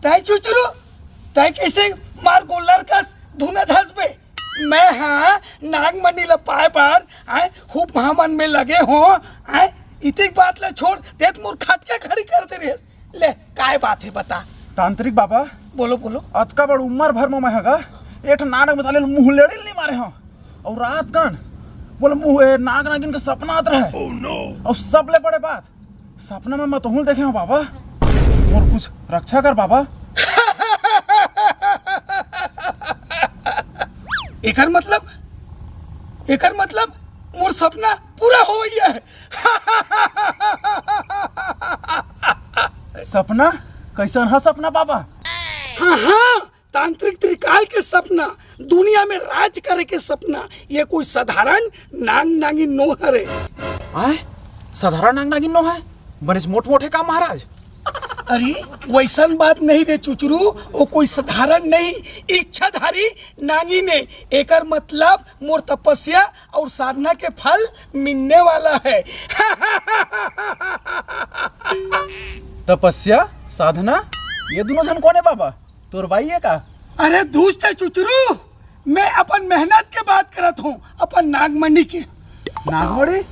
ताई चुचुरु ताई कैसे मार गोल्लर का धुना धस पे मैं हाँ नागमणि ला पाए बार आए खूब महामन में लगे हो आए इतनी बात ला छोड़ देत मोर खटके खड़ी कर दे रे ले काय बात है बता। तांत्रिक बाबा बोलो बोलो। आज का बड़ उम्र भर में हैगा एक नाटक में साले मुंह लेड़ी नहीं मारे हो और रात कन बोले मुंह नाग नागिन का सपना आता रहे। oh, no. और सब ले बड़े बात सपना में मैं तो देखे हूँ बाबा और कुछ रक्षा कर बाबा। एकर मतलब मोर सपना पूरा हो गया है। सपना कैसन है सपना बाबा? हाँ तांत्रिक त्रिकाल के सपना दुनिया में राज करे के सपना ये कोई साधारण नाग नागिन नो हरे। आए साधारण नाग नागिन नो है बनिस मोट मोटे काम महाराज। अरे वैसन बात नहीं रे चुचरू वो कोई साधारण नहीं इच्छाधारी नागिन है। एकर मतलब मोर तपस्या और साधना के फल मिलने वाला है। तपस्या साधना ये दोनों जन कौन है बाबा तोर भाई है का? अरे दुष्ट चुचरू मैं अपन मेहनत के बात करत हूँ अपन नागमणि के। नागमणि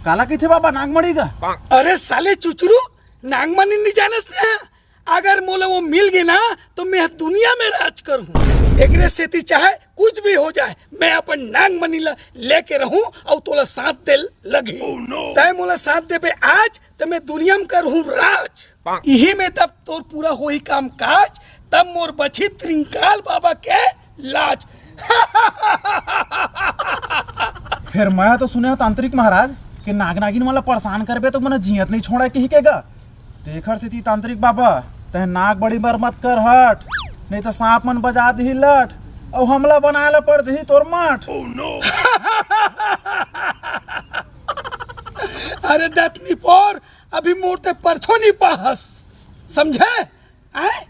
काला किथे बाबा नागमणि का? अरे साले चुचरू नागमणि नहीं जानते हैं अगर मोला वो मिल गई ना तो मैं दुनिया में राज करूँ। एकरे सेती चाहे कुछ भी हो जाए मैं अपन नागमणि ला लेके रहूं और तोला साथ दे लगी। तय मोला साथ दे पे आज तो मैं दुनिया में करूँ राज। यही में तब तोर पूरा हो ही काम काज तब मोर बची त्रिंकाल बाबा के लाज। फिर मैं तो सुने तांत्रिक महाराज कि नाग नागिन वाला परेशान करबे तो मने जियत नहीं छोड़ा के ही केगा। देखर से तांत्रिक बाबा तह नाग बड़ी बार मत कर हट नहीं तो सांप मन बजा दी लट और हमला बनाए पड़ दी तोर माठ। oh, no. अरे दत्नी पोर अभी मूर्ते परछो नहीं पाहस समझे आए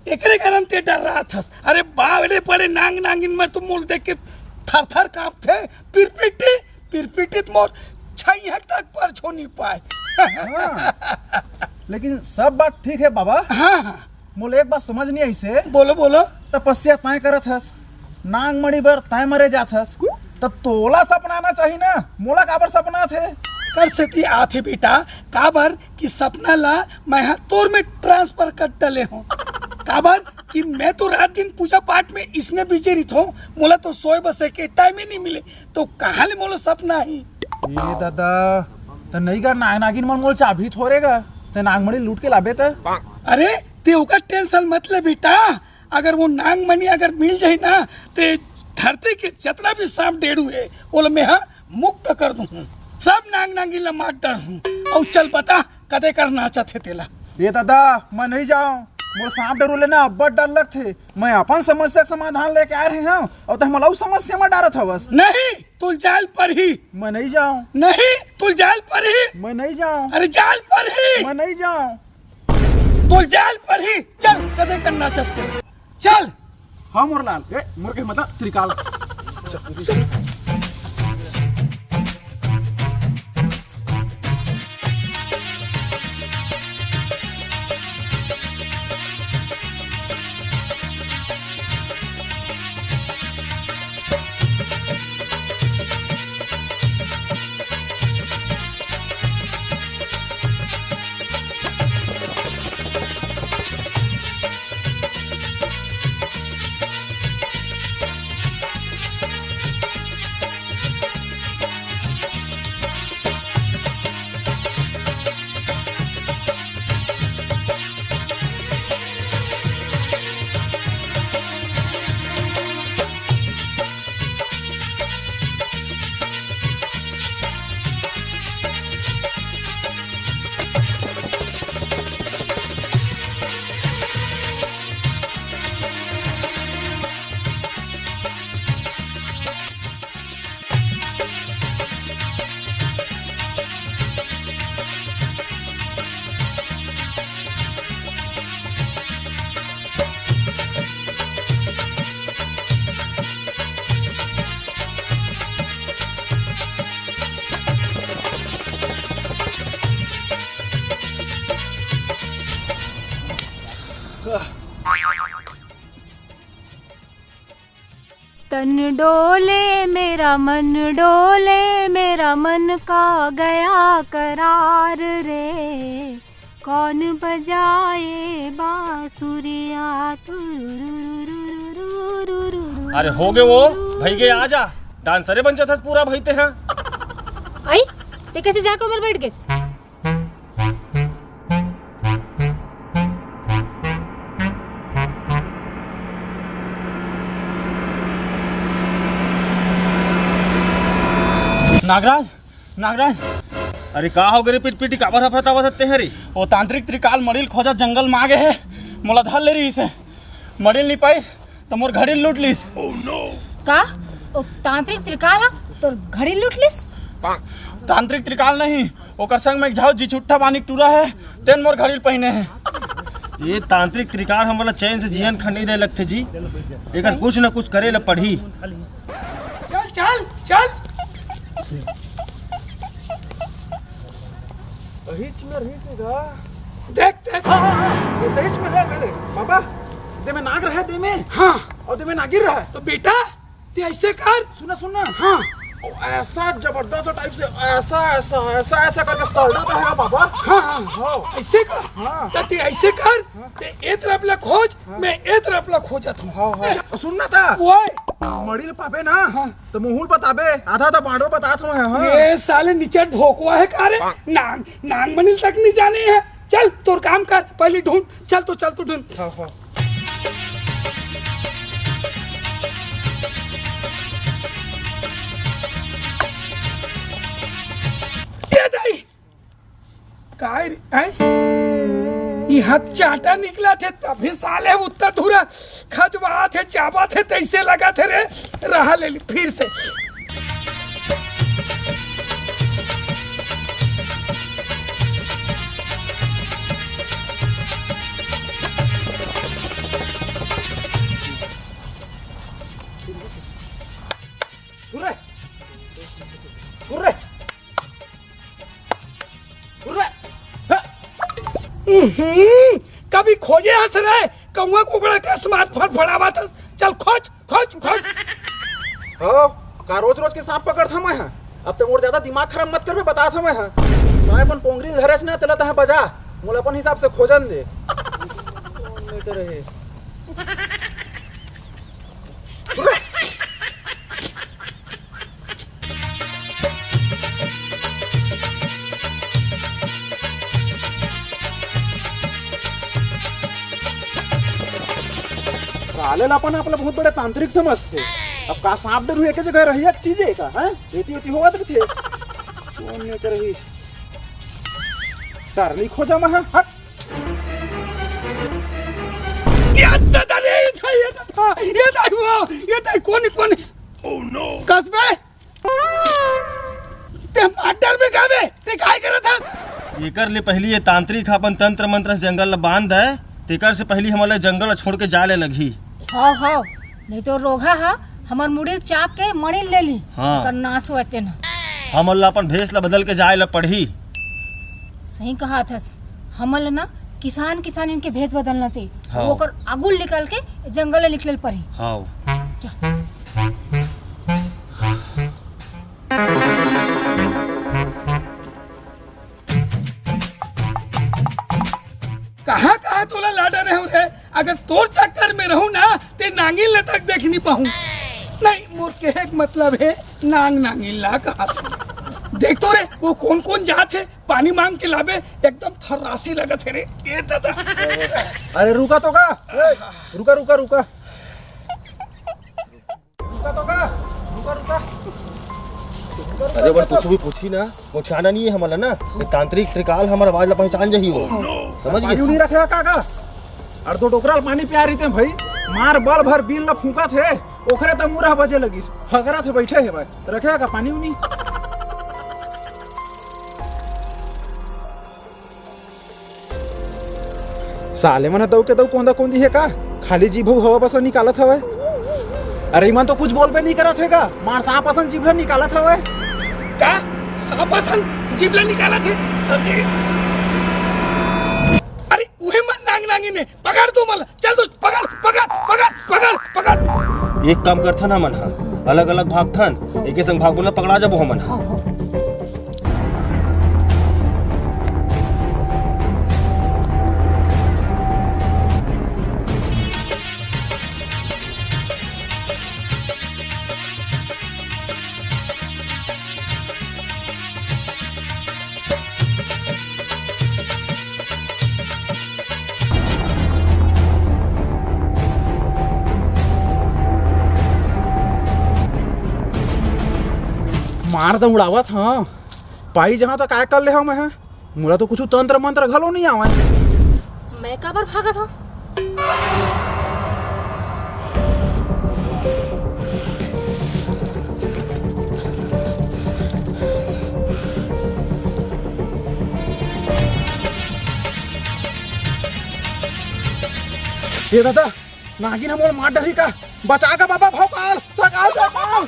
एकरे कारण ते डर रहा था। अरे बावड़े पड़े नांग नांगिन में तो मोल देख के थर थर कांपते पिरपिटी मोर छह तक परछो नहीं पाए। हाँ, लेकिन सब बात ठीक है बाबा। हाँ मोले एक बात समझ नहीं आई से। बोलो बोलो। तपस्या तय करत हस नागमणि बर तय मरे जात हस तब तोला सपना आना चाहिए ना मोला काबर सपना थे कर सेती आथे बेटा काबर कि सपना ला मैं तोर में ट्रांसफर कर डले हूँ काबर कि मैं तो रात दिन पूजा पाठ में इसने बिजी रही हूँ मोला तो सोए बसे के टाइम ही नहीं मिले तो कहाँ ले मोला सपना ही। ये दादा तो नहीं कर नाग नागिन मन मोल चाबी थोड़ेगा तो नागमणि लूट के लाबे तो। अरे ते ओका टेंशन मत ले बेटा अगर वो नागमणि अगर मिल जाए ना ते धरती के जितना भी सांप डेढ़ू है वो मैं मुक्त कर दूँ सब नाग नागिन ला मार डर हूँ और चल बता कदे करना चाहते तेला। ये दादा मैं नहीं जाऊँ मोर सांप डरू लेना अब्बा डर लग थे मैं अपन समस्या का समाधान लेके आ रहे हूँ और तो मला समस्या में डारत हवस। नहीं तू जाल पर ही। मैं नहीं जाऊँ। नहीं तू जाल पर ही। मैं नहीं जाऊँ। अरे जाल पर ही। मैं नहीं जाऊँ। तू जाल पर ही चल कदे करना चाहते चल। हाँ मोरलाल मोर के मतलब त्रिकाल चल। तन डोले मेरा मन का गया करार रे, कौन बजाए बांसुरिया तुरुरुरुरुरुरुरुरु। अरे हो गए वो भाई के आजा डांसरे बन जाता पूरा भाईते हैं। आई ते कैसे जाके ऊपर बैठ गए? नागराज अरे का हो गए पिट पिटी काबर हफरता बसते हैं रे। वो तांत्रिक त्रिकाल मड़िल खोजा जंगल मांगे है, मोला धर ले रही से मड़िल नहीं पाई तो मोर घड़ी लूट लीस। का ओ तांत्रिक त्रिकाल हा तोर घड़ी लूट लिस? तांत्रिक त्रिकाल नहीं, ओकर संग में एक झाव जी छुट्टा बानी टूरा है, तेन मोर घड़ी पहने है। ये तांत्रिक त्रिकाल हमला चैन से जियन खा नहीं दे लगते जी, एक कुछ न कुछ करे ल पढ़ी। चल चल चल अहिच में रही से गा देख देख। ये तेज में रह गए बाबा, दे में नाग रहा है, दे में हाँ और दे में नागिर रहा है। तो बेटा ते ऐसे कर। सुना हाँ ओ ऐसा जबरदस्त टाइप से ऐसा करके सड़ देता है बाबा। हाँ हाँ ऐसे कर। हाँ। तो ते ऐसे कर, ते ए तरफ ला खोज, मैं ए तरफ ला खोजत हूँ। हाँ सुनना था वो मड़िल पापे ना तो मुहुल बताबे, आधा तो बांडो बतात में है। हाँ ये साले नीचे ढोकवा है कारे, नांग नांग मनिल तक नहीं जाने है। चल तोर काम कर, पहले ढूंढ। चल तो ढूंढ। हाँ ये दाई काय ये हाथ चाटा निकला थे तभी साले उत्तर धुरा खजवा थे चाबा थे तैसे लगा थे रे। रहा ले ली फिर से। कभी खोजे हंस रहे कौआ कुकड़ा का स्मार्ट फड़फड़ावा था। चल खोज खोज खोज। हाँ का रोज रोज के सांप पकड़ था मैं। अब तो मोर ज्यादा दिमाग खराब मत कर, बता था मैं। तो अपन पोंगरी धरच ना तला तहा बजा, मोला अपन हिसाब से खोजन दे। नहीं करे साले अपन आपला बहुत बड़े तांत्रिक समझते। अब का सांप डर हुए के जगह रही एक चीज है का हैं रेती होती होवा थे कौन नहीं कर रही डर नहीं खोजा महा हट। ये था कौन ओह नो कसबे ते माटर में गावे ते काय करत हस? एकर ले पहली ये तांत्रिक अपन तंत्र मंत्र से जंगल ला बांध दे, तेकर से पहली हमला जंगल छोड़ के जाले लगी। हाँ नहीं तो रोगा हा हमार मुड़िल चाप के मणिल ले ली। हाँ। कर नाश होते ना हमला अपन भेस ला बदल के जाए ला पढ़ी। सही कहा थस, हमल ना किसान इनके भेद बदलना चाहिए। हाँ। वो कर आगुल निकल के जंगल निकल पड़ी। हाँ कहाँ कहाँ तोला लाडा रहे रे। अगर तोर चक्कर में रहूं ना ते नांगिल ले तक देख नहीं पाऊं। नहीं मोर के एक मतलब है नांगिल ला कहा था। देख तो रे वो कौन कौन जात है, पानी मांग के लावे एकदम थर्रासी लगा थे रे। ये दादा अरे रुका तो का रुका रुका रुका तो का रुका अरे बस कुछ भी पूछी ना, पहुंचाना नहीं है हमारा ना। ये तांत्रिक त्रिकाल हमारा आवाज ला पहचान जाही हो। समझ पानी गए? नहीं रखेगा काका और दो टोकरा पानी पिया रही थे भाई। मार बल भर बिल ला फूका थे ओखरे तो मुरह बजे लगी फगरा थे बैठे है भाई। रखेगा का पानी उनी साले मन दऊ के दऊ कोंदा कोंदी है का खाली जीभ हवा बस निकालत हवे। अरे मन तो कुछ बोल पे नहीं करत है का मार सांप असन जीभ निकालत हवे का सांप असन जीभ निकाला थे। अरे वही मन नांगी ने पकड़ दो मला। चल तो एक काम करथन हमन हा, अलग अलग भागथन, एके संग भाग बोला पकड़ा जाबो हमन हा। मार तो उड़ावत हाँ पाई जहाँ तो काय कर ले हम है मुला तो कुछ तंत्र मंत्र घलो नहीं आवे। मैं काबर भागा था? ये दादा नागिन हमोर मार डरी का बचा का बाबा भौकाल सकाल सकाल।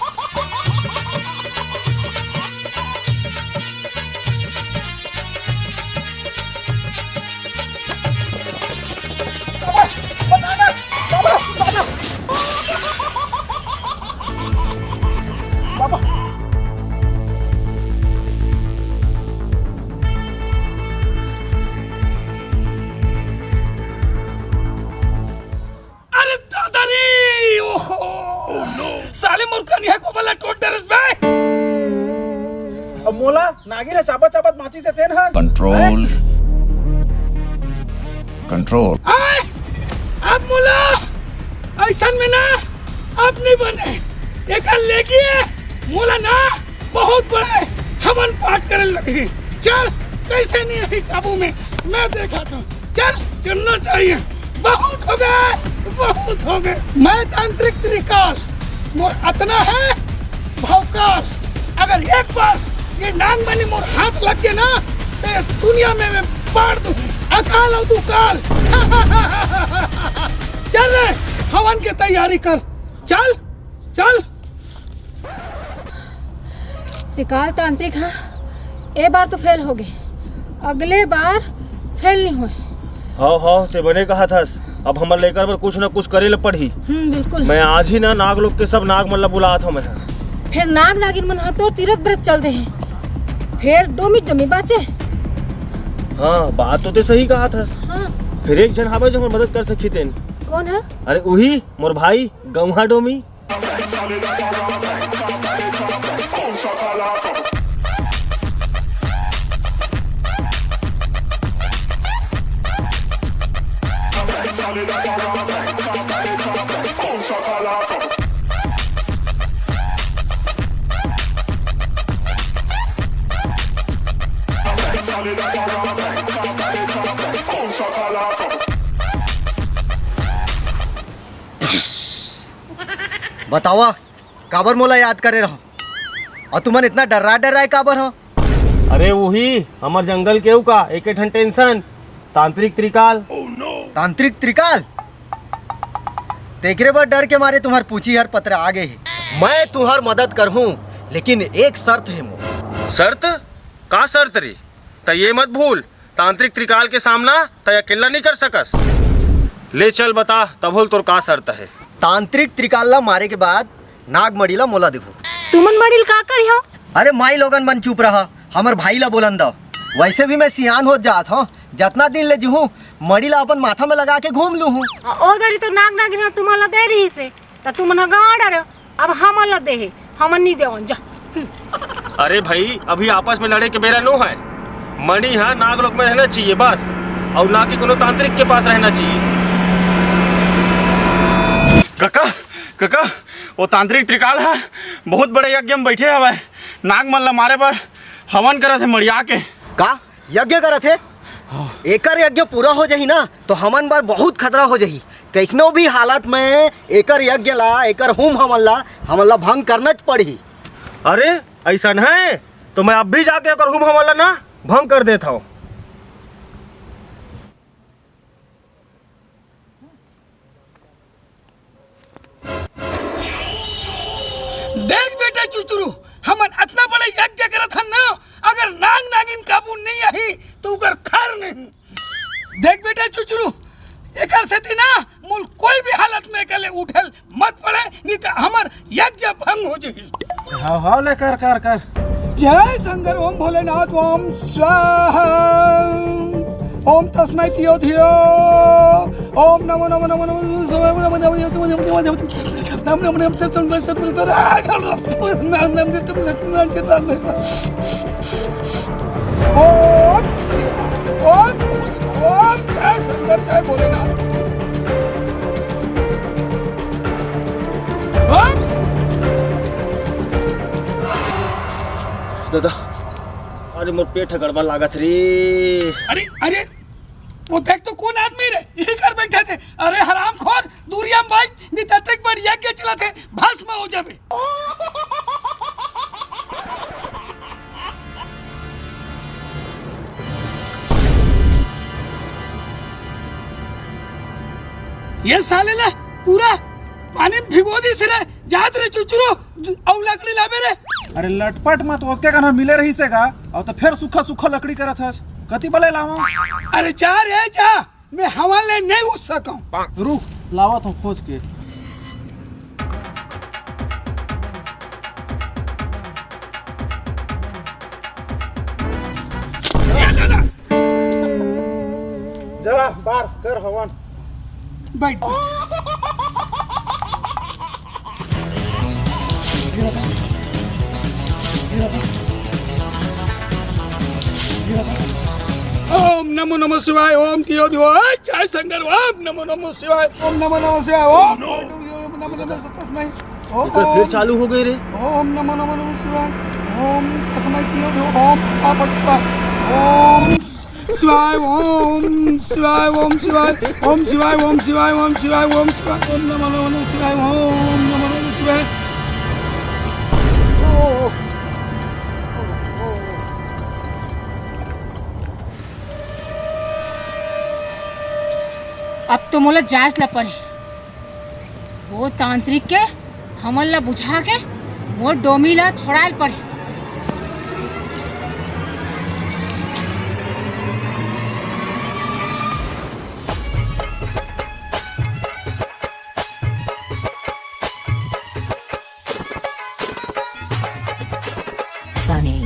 अरे दादा रे ओहो साले मुर्खन है को बला टोट दरस बे। अब मोला नागिन है चापत चापत माची से तेन है कंट्रोल कंट्रोल। आए अब मुला ऐसा में ना अब नहीं बने एक लेगी मुला ना बहुत बड़े हमन पाठ करे लगी। चल कैसे नहीं है काबू में मैं देखा तो चल चलना चाहिए। बहुत हो गए बहुत हो गए। मैं तांत्रिक त्रिकाल मोर अतना है भौकाल। अगर एक बार ये नागमणि मोर हाथ लग गए ना तो ये दुनिया में मैं बाढ़ दूं अकाल और दुकाल। चल रे हवन की तैयारी कर चल चल। त्रिकाल तांत्रिक हाँ ए बार तो फेल हो गए, अगले बार फेल नहीं हुए। हाँ ते बने कहा थस, अब हमर लेकर पर कुछ ना कुछ करे ल पड़ी। बिल्कुल। मैं आज ही ना नाग लोग के सब नाग मन ला बुलात हूँ मैं। फिर नाग नागिन मन तो तीरथ व्रत चल दे फिर डोमी डोमी बाचे। हाँ बात तो ते सही कहा थस। हाँ फिर एक जन हवे जो हमर मदद कर सकी तेन। कौन है? अरे वही मोर भाई गौहा डोमी। बतावा काबर मोला याद करे रहो और तुमन इतना डर रहा है काबर हो? अरे वही हमर जंगल केहू का एक ठन टेंशन तांत्रिक त्रिकाल। तांत्रिक त्रिकाल तेकरे बर डर के मारे तुम्हार पूछी हर पत्र आ गए है। मैं तुम्हार मदद कर हूँ लेकिन एक शर्त है मोर। शर्त का शर्त रे? त ये मत भूल तांत्रिक त्रिकाल के सामना त अकेला नहीं कर सकस। ले चल बता तब बोल तोर का शर्त है। तांत्रिक त्रिकाल ला मारे के बाद नागमणि ला मोला देखो। तुमन मडिल का करी हो? अरे माई लोगन मन चुप रहा, हमर भाई ला बोलन दो। वैसे भी मैं सियान हो जात हूँ, जितना दिन ले जूँ मड़ी ला अपन माथा में लगा के घूम लू हूँ। ओ दरी तो नाग नागिन तुमन ला दे रही से त तुमन गवा डर अब हमन ला दे है हमन नहीं देवन जा। अरे भाई अभी आपस में लड़े के बेरा नो है। मणि है नाग लोक में रहना चाहिए बस, और ना कि कोनो तांत्रिक के पास रहना चाहिए। काका काका वो तांत्रिक त्रिकाल है बहुत बड़े यज्ञ में बैठे हवे नाग मन ला मारे पर हवन करत है मड़िया के। का यज्ञ करत है? एकर यज्ञ पूरा हो जाही ना तो हमन बर बहुत खतरा हो जाही। कैसनो भी हालत में एकर यज्ञ ला एकर होम हमन ला भंग करना पड़ी। अरे ऐसा है तो मैं अब भी जाके अगर हुम हमला ना भंग कर देता हूँ। देख बेटा चुचुरू हमन इतना बड़ा यज्ञ करत हन ना अगर नाग नागिन काबू नहीं आई तो उकर खैर नहीं। देख बेटा चुचुरू एकर सेती ना मुल कोई भी हालत में कले उठल मत पड़े नहीं तो भंग हो जाई। हाँ हाँ ले कर कर कर। जय शंकर ओम भोलेनाथ ओम स्वाहा ओम तस्मै थियो थियो ओम नमो नमो नमो नमो नमो नमो नमो ओम जय शंकर जय भोलेनाथ ओम। दादा अरे मोर पेट गड़बड़ लागत रे। अरे अरे वो देख तो कौन आदमी रे यही कर बैठे थे। अरे हराम खोर दूरिया में बैठ नितक बढ़िया के चला थे भस्म हो जाबे। ये साले ना पूरा पानी में भिगो दी सिरे जात रे चुचुरो औ लकड़ी लाबे रे। अरे लटपट मत ओके कहना मिले रही से का और तो फिर सूखा सूखा लकड़ी करत हस कति बले लावा। अरे जा रे जा मैं हवा ले नहीं उठ सकूं। रुक लावत हूँ खोज के। जरा बार कर हवन बैठ ओम नमो नमो शिवाय ओम थियो थियो जय शंकर ओम नमो नमो शिवाय ओम नमो नमो शिवाय ओम नमो नमो तस्मै एकर फिर चालू हो गई रे। ओम नमो नमो नमो शिवाय ओम तस्मै थियो थियो ओम आपट शिवाय ओम शिवाय ओम शिवाय ओम शिवाय ओम शिवाय ओम शिवाय ओम शिवाय ओम शिवाय ओम नमो नमो शिवाय ओम नमो नमो शिवाय। अब तो मोला जांच ला पड़े वो तांत्रिक के हमन ला बुझा के मोर डोमी ला छोड़ाल पड़े। Sunny.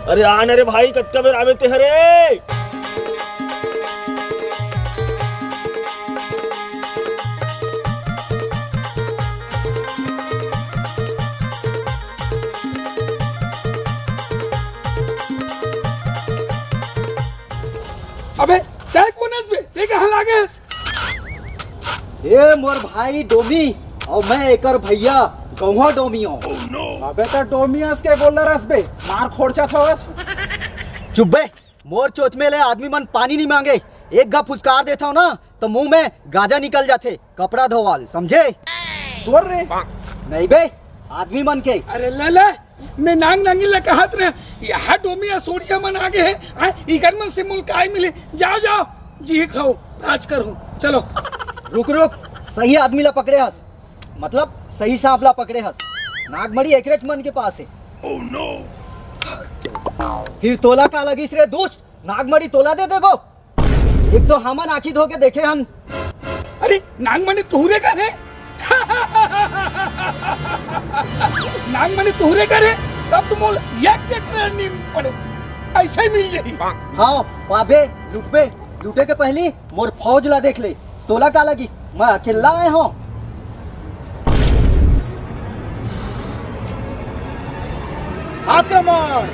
अरे आन रे भाई कत्का बेर आवे ते हरे। अबे तय कौन है इसमें ते कहां लागे। ए मोर भाई डोमी और मैं एकर भैया गौवा डोमी हूँ। अबे तो डोमियस के गोला रस बे मार खोरचा था। चुप बे मोर चोच में ले आदमी मन पानी नहीं मांगे एक गा फुसकार देता हूँ ना तो मुंह में गाजा निकल जाते कपड़ा धोवाल समझे। तोर रे नहीं बे आदमी मन के। अरे ले मैं नांग नांगी ले कहत रे यहाँ डोमिया सोडिया मन आगे है इकर मन से मुल्क आई मिले। जाओ जाओ जी खाओ राज करो चलो। रुक रुक सही आदमी ला पकड़े हस मतलब सही सांप ला पकड़े हस। नागमड़ी एकरेच मन के पास है। oh, no. फिर तोला का लगिस रे दोस्त नागमड़ी तोला दे देगो। एक तो हमन आखी धो के देखे हन। अरे नागमणि तुहरे का है नागमणि तुहरे का है तब तुम एक देखने नहीं पड़े ऐसा ही मिल जाही। हाँ पाबे लुटबे लूटे के पहली मोर फौज ला देख ले तोला का लगी मैं अकेला आए हूँ। आक्रमण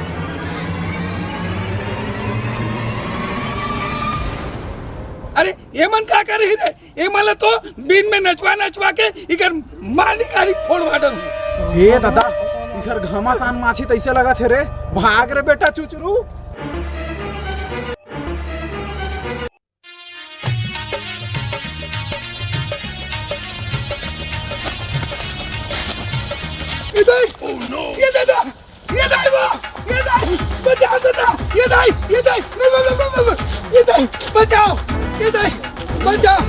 अरे ये मन क्या कर रही रे? ये मला तो बीन में नचवा के इकर मारनी कारी फोड़ वाटर हूँ। ए दादा इधर घमासान माछी तैसे लगा थे रे, भाग रे बेटा चुचरू। ये दादा बचाओ दादा, बचाओ बचाओ।